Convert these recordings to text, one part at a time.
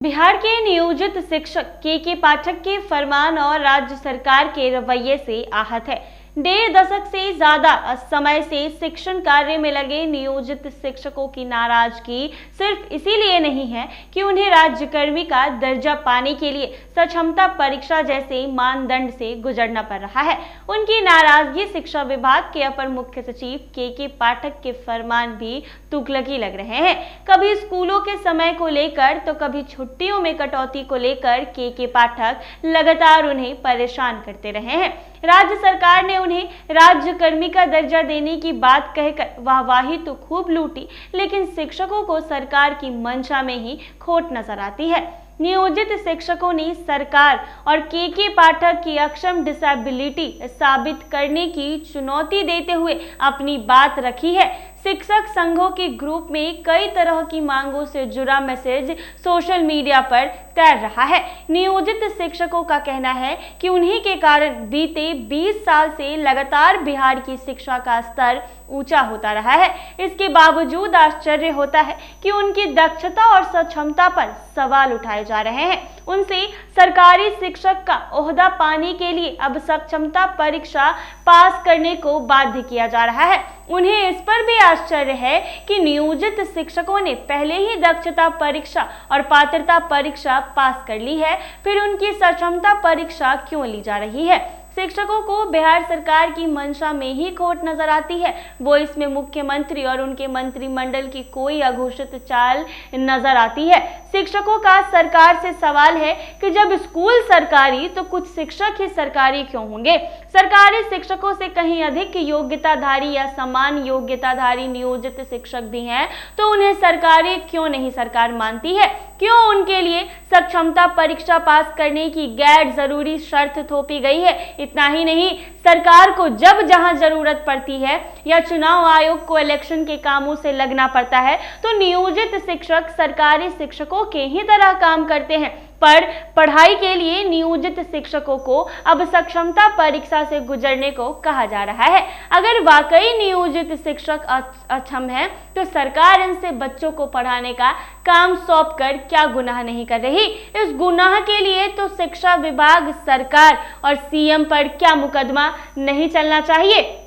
बिहार के नियोजित शिक्षक के पाठक के फरमान और राज्य सरकार के रवैये से आहत है। 1.5 दशक से ज्यादा समय से शिक्षण कार्य में लगे नियोजित शिक्षकों की नाराजगी सिर्फ इसीलिए नहीं है कि उन्हें राज्यकर्मी का दर्जा पाने के लिए सक्षमता परीक्षा जैसे मानदंड से गुजरना पड़ रहा है। उनकी नाराजगी शिक्षा विभाग के अपर मुख्य सचिव के पाठक के फरमान भी तुगलकी लग रहे हैं। कभी स्कूलों के समय को लेकर तो कभी छुट्टियों में कटौती को लेकर के पाठक लगातार उन्हें परेशान करते रहे हैं। राज्य सरकार ने उन्हें राज्यकर्मी का दर्जा देने की बात कहकर वाहवाही तो खूब लूटी, लेकिन शिक्षकों को सरकार की मंशा में ही खोट नजर आती है। नियोजित शिक्षकों ने सरकार और के पाठक की अक्षम डिसेबिलिटी साबित करने की चुनौती देते हुए अपनी बात रखी है। शिक्षक संघों के ग्रुप में कई तरह की मांगों से जुड़ा मैसेज सोशल मीडिया पर तैर रहा है। नियोजित शिक्षकों का कहना है कि उन्हीं के कारण बीते 20 साल से लगातार बिहार की शिक्षा का स्तर ऊंचा होता रहा है। इसके बावजूद आश्चर्य होता है कि उनकी दक्षता और सक्षमता पर सवाल उठाए जा रहे हैं। उनसे सरकारी शिक्षक का ओहदा पाने के लिए अब सक्षमता परीक्षा पास करने को बाध्य किया जा रहा है। उन्हें इस पर भी आश्चर्य है कि नियोजित शिक्षकों ने पहले ही दक्षता परीक्षा और पात्रता परीक्षा पास कर ली है, फिर उनकी सक्षमता परीक्षा क्यों ली जा रही है। शिक्षकों को बिहार सरकार की मंशा में ही खोट नजर आती है। वो इसमें मुख्यमंत्री और उनके मंत्रिमंडल की कोई अघोषित चाल नजर आती है। शिक्षकों का सरकार से सवाल है कि जब स्कूल सरकारी तो कुछ शिक्षक ही सरकारी क्यों होंगे। सरकारी शिक्षकों से कहीं अधिक योग्यताधारी या समान योग्यताधारी नियोजित शिक्षक भी हैं, तो उन्हें सरकारी क्यों नहीं सरकार मानती है। क्यों उनके लिए सक्षमता परीक्षा पास करने की गैर जरूरी शर्त थोपी गई है। इतना ही नहीं, सरकार को जब जहां जरूरत पड़ती है या चुनाव आयोग को इलेक्शन के कामों से लगना पड़ता है तो नियोजित शिक्षक सरकारी शिक्षकों के ही तरह काम करते हैं। पर पढ़ाई के लिए नियोजित शिक्षकों को अब सक्षमता परीक्षा से गुजरने को कहा जा रहा है। अगर वाकई नियोजित शिक्षक अक्षम है तो सरकार इनसे बच्चों को पढ़ाने का काम सौंपकर क्या गुनाह नहीं कर रही। इस गुनाह के लिए तो शिक्षा विभाग, सरकार और सीएम पर क्या मुकदमा नहीं चलना चाहिए।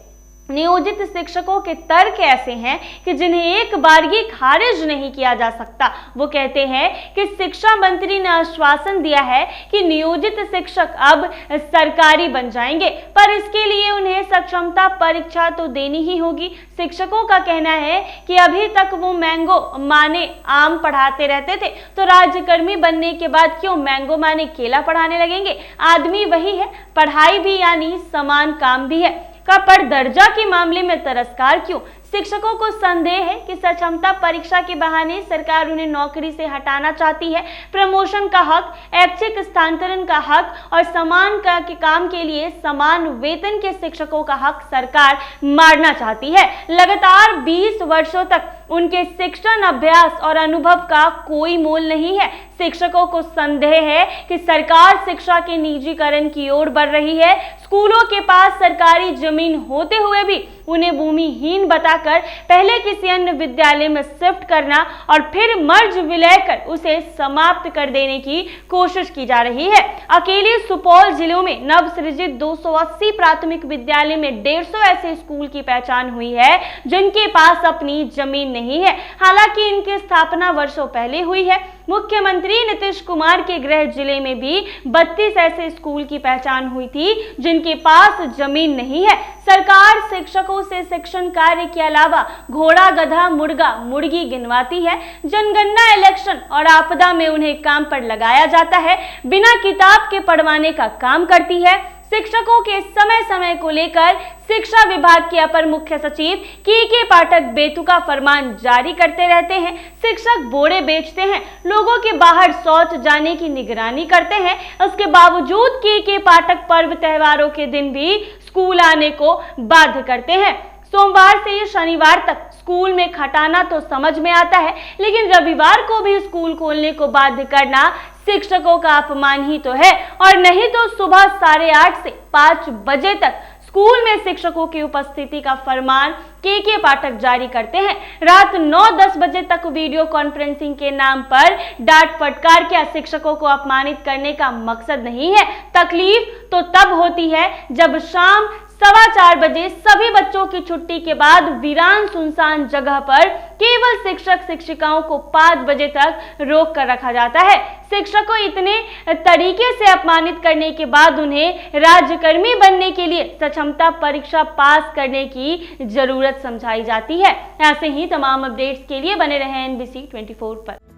नियोजित शिक्षकों के तर्क ऐसे हैं कि जिन्हें एक बारगी खारिज नहीं किया जा सकता। वो कहते हैं कि शिक्षा मंत्री ने आश्वासन दिया है कि नियोजित शिक्षक अब सरकारी बन जाएंगे, पर इसके लिए उन्हें सक्षमता परीक्षा तो देनी ही होगी। शिक्षकों का कहना है कि अभी तक वो मैंगो माने आम पढ़ाते रहते थे, तो राज्यकर्मी बनने के बाद क्यों मैंगो माने केला पढ़ाने लगेंगे। आदमी वही है, पढ़ाई भी यानी समान काम भी है। पर दर्जा के मामले में तिरस्कार क्यों। शिक्षकों को संदेह है कि सक्षमता परीक्षा के बहाने सरकार उन्हें नौकरी से हटाना चाहती है। प्रमोशन का हक, ऐच्छिक स्थानांतरण का हक और समान के काम के लिए समान वेतन के शिक्षकों का हक सरकार मारना चाहती है। लगातार 20 वर्षों तक उनके शिक्षण, अभ्यास और अनुभव का कोई मोल नहीं है। शिक्षकों को संदेह है कि सरकार शिक्षा के निजीकरण की ओर बढ़ रही है। स्कूलों के पास सरकारी जमीन होते हुए भी उन्हें भूमिहीन बताकर पहले किसी अन्य विद्यालय में शिफ्ट करना और फिर मर्ज विलय कर उसे समाप्त कर देने की कोशिश की जा रही है। अकेले सुपौल जिलों में नवसृजित 280 प्राथमिक विद्यालय में 150 ऐसे स्कूल की पहचान हुई है जिनके पास अपनी जमीन नहीं है। हालांकि इनकी स्थापना वर्षों पहले हुई है। मुख्यमंत्री नीतीश कुमार के गृह जिले में भी 32 ऐसे स्कूल की पहचान हुई थी जिनके पास जमीन नहीं है। सरकार शिक्षकों से शिक्षण कार्य के अलावा घोड़ा, गधा, मुर्गा, मुर्गी गिनवाती है। जनगणना, इलेक्शन और आपदा में उन्हें काम पर लगाया जाता है। बिना किताब के पढ़वाने का काम करती है। शिक्षकों के समय समय को लेकर शिक्षा विभाग के अपर मुख्य सचिव के पाठक बेतुका फरमान जारी करते रहते हैं। शिक्षक बोरे बेचते हैं, लोगों के बाहर शौच जाने की निगरानी करते हैं। उसके बावजूद के पाठक पर्व त्योहारों के दिन भी स्कूल आने को बाध्य करते हैं। सोमवार से शनिवार तक स्कूल में खटाना तो समझ में आता है, लेकिन रविवार को भी स्कूल खोलने को बाध्य करना शिक्षकों का अपमान ही तो है। और नहीं तो सुबह 8:30 से 5 बजे तक स्कूल में शिक्षकों की उपस्थिति का फरमान के पाठक जारी करते हैं। रात 9-10 बजे तक वीडियो कॉन्फ्रेंसिंग के नाम पर डांट फटकार के शिक्षकों को अपमानित करने का मकसद नहीं है। तकलीफ तो तब होती है जब शाम 4:15 बजे सभी बच्चों की छुट्टी के बाद वीरान सुनसान जगह पर केवल शिक्षक शिक्षिकाओं को 5 बजे तक रोक कर रखा जाता है। शिक्षक को इतने तरीके से अपमानित करने के बाद उन्हें राज्यकर्मी बनने के लिए सक्षमता परीक्षा पास करने की जरूरत समझाई जाती है। ऐसे ही तमाम अपडेट्स के लिए बने रहें NBC 24 पर।